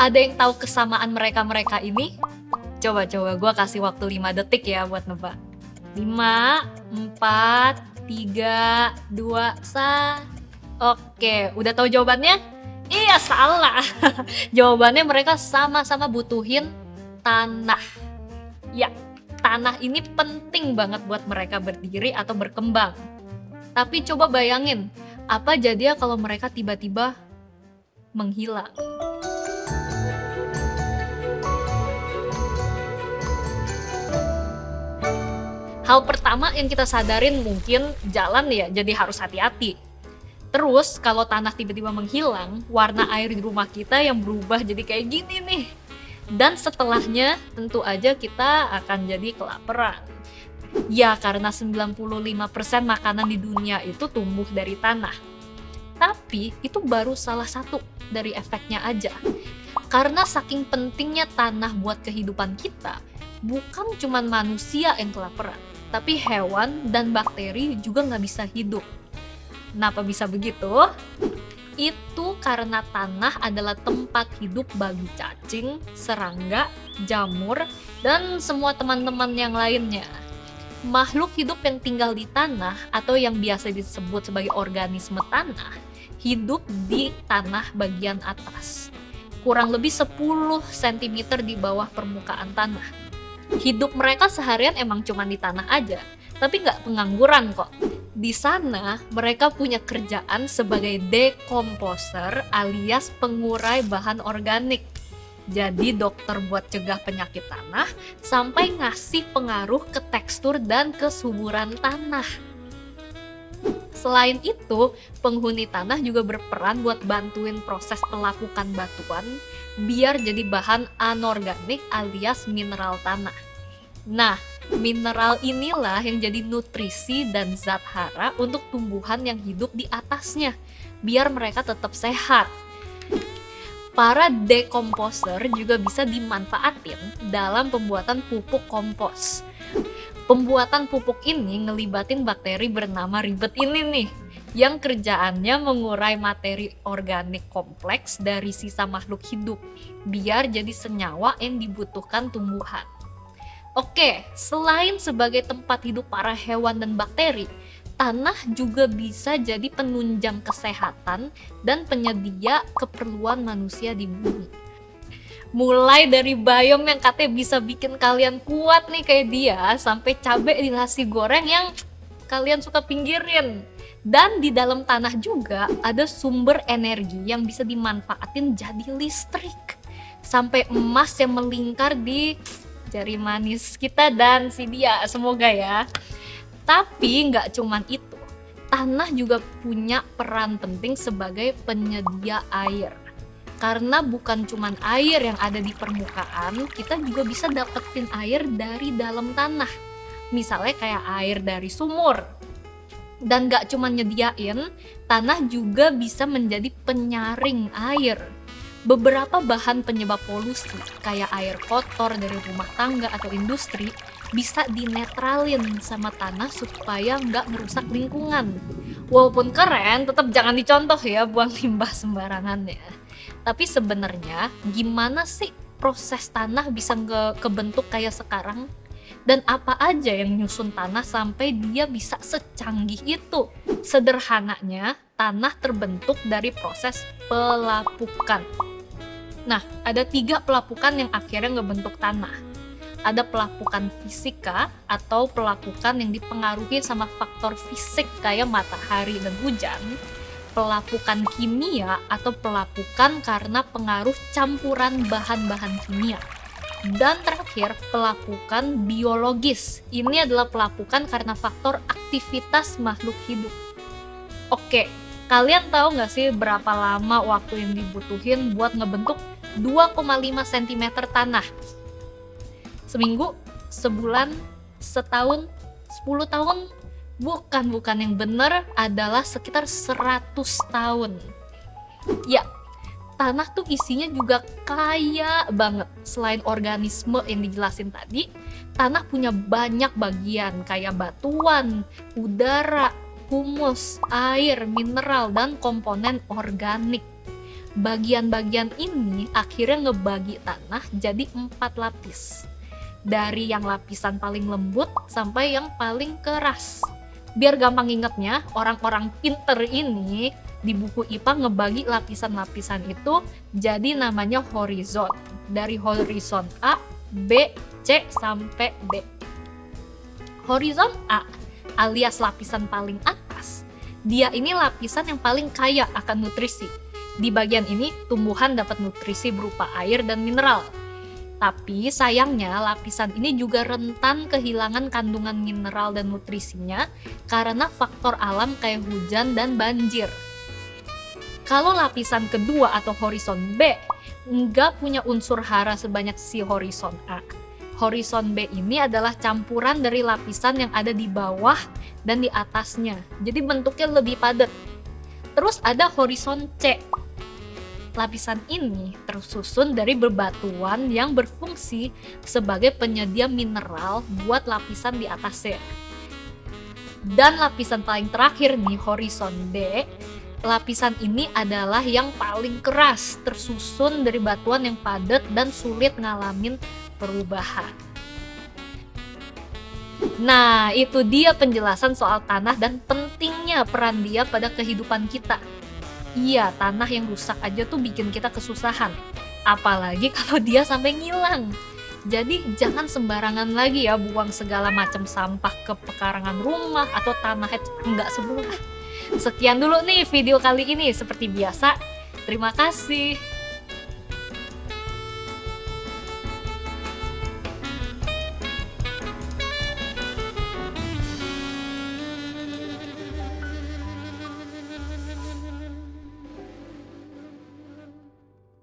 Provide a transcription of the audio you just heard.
Ada yang tahu kesamaan mereka-mereka ini? Coba gue kasih waktu 5 detik ya buat nebak. 5, 4, 3, 2, 1. Oke, udah tahu jawabannya? Iya, salah. Jawabannya mereka sama-sama butuhin tanah. Ya, tanah ini penting banget buat mereka berdiri atau berkembang. Tapi coba bayangin, apa jadinya kalau mereka tiba-tiba menghilang? Hal pertama yang kita sadarin mungkin jalan ya, jadi harus hati-hati. Terus kalau tanah tiba-tiba menghilang, warna air di rumah kita yang berubah jadi kayak gini nih. Dan setelahnya tentu aja kita akan jadi kelaparan. Ya, karena 95% makanan di dunia itu tumbuh dari tanah. Tapi itu baru salah satu dari efeknya aja. Karena saking pentingnya tanah buat kehidupan kita, bukan cuma manusia yang kelaparan, tapi hewan dan bakteri juga nggak bisa hidup. Kenapa bisa begitu? Itu karena tanah adalah tempat hidup bagi cacing, serangga, jamur, dan semua teman-teman yang lainnya. Makhluk hidup yang tinggal di tanah atau yang biasa disebut sebagai organisme tanah, hidup di tanah bagian atas. Kurang lebih 10 cm di bawah permukaan tanah. Hidup mereka seharian emang cuma di tanah aja, tapi nggak pengangguran kok. Di sana mereka punya kerjaan sebagai dekomposer alias pengurai bahan organik. Jadi dokter buat cegah penyakit tanah sampai ngasih pengaruh ke tekstur dan kesuburan tanah. Selain itu, penghuni tanah juga berperan buat bantuin proses pelapukan batuan biar jadi bahan anorganik alias mineral tanah. Nah, mineral inilah yang jadi nutrisi dan zat hara untuk tumbuhan yang hidup di atasnya, biar mereka tetap sehat. Para dekomposer juga bisa dimanfaatin dalam pembuatan pupuk kompos. Pembuatan pupuk ini ngelibatin bakteri bernama ribet ini nih, yang kerjaannya mengurai materi organik kompleks dari sisa makhluk hidup, biar jadi senyawa yang dibutuhkan tumbuhan. Oke, selain sebagai tempat hidup para hewan dan bakteri, tanah juga bisa jadi penunjang kesehatan dan penyedia keperluan manusia di bumi. Mulai dari bayam yang katanya bisa bikin kalian kuat nih kayak dia, sampai cabai di nasi goreng yang kalian suka pinggirin. Dan di dalam tanah juga ada sumber energi yang bisa dimanfaatin jadi listrik. Sampai emas yang melingkar di jari manis kita dan si dia, semoga ya. Tapi nggak cuman itu, tanah juga punya peran penting sebagai penyedia air. Karena bukan cuma air yang ada di permukaan, kita juga bisa dapetin air dari dalam tanah. Misalnya kayak air dari sumur. Dan gak cuma nyediain, tanah juga bisa menjadi penyaring air. Beberapa bahan penyebab polusi, kayak air kotor dari rumah tangga atau industri, bisa dinetralin sama tanah supaya nggak merusak lingkungan. Walaupun keren, tetap jangan dicontoh ya buang limbah sembarangan ya. Tapi sebenarnya gimana sih proses tanah bisa kebentuk kayak sekarang? Dan apa aja yang nyusun tanah sampai dia bisa secanggih itu? Sederhananya, tanah terbentuk dari proses pelapukan. Nah, ada 3 pelapukan yang akhirnya ngebentuk tanah. Ada pelapukan fisika atau pelapukan yang dipengaruhi sama faktor fisik kayak matahari dan hujan. Pelapukan kimia atau pelapukan karena pengaruh campuran bahan-bahan kimia. Dan terakhir, pelapukan biologis. Ini adalah pelapukan karena faktor aktivitas makhluk hidup. Oke, kalian tahu nggak sih berapa lama waktu yang dibutuhin buat ngebentuk 2,5 cm tanah? Seminggu, sebulan, setahun, 10 tahun? Bukan yang benar adalah sekitar 100 tahun. Ya, tanah tuh isinya juga kaya banget. Selain organisme yang dijelasin tadi, tanah punya banyak bagian kayak batuan, udara, humus, air, mineral, dan komponen organik. Bagian-bagian ini akhirnya ngebagi tanah jadi 4 lapis. Dari yang lapisan paling lembut sampai yang paling keras. Biar gampang ingetnya, orang-orang pinter ini di buku IPA ngebagi lapisan-lapisan itu jadi namanya horizon. Dari horizon A, B, C, sampai D. Horizon A alias lapisan paling atas, dia ini lapisan yang paling kaya akan nutrisi. Di bagian ini tumbuhan dapat nutrisi berupa air dan mineral. Tapi sayangnya lapisan ini juga rentan kehilangan kandungan mineral dan nutrisinya karena faktor alam kayak hujan dan banjir. Kalau lapisan kedua atau horizon B nggak punya unsur hara sebanyak si horizon A. Horizon B ini adalah campuran dari lapisan yang ada di bawah dan di atasnya. Jadi bentuknya lebih padat. Terus ada horizon C. Lapisan ini tersusun dari bebatuan yang berfungsi sebagai penyedia mineral buat lapisan di atasnya. Dan lapisan paling terakhir nih, horizon D, lapisan ini adalah yang paling keras, tersusun dari batuan yang padat dan sulit ngalamin perubahan. Nah, itu dia penjelasan soal tanah dan pentingnya peran dia pada kehidupan kita. Iya, tanah yang rusak aja tuh bikin kita kesusahan. Apalagi kalau dia sampai ngilang. Jadi jangan sembarangan lagi ya buang segala macam sampah ke pekarangan rumah atau tanah enggak sebelah. Sekian dulu nih video kali ini. Seperti biasa, terima kasih.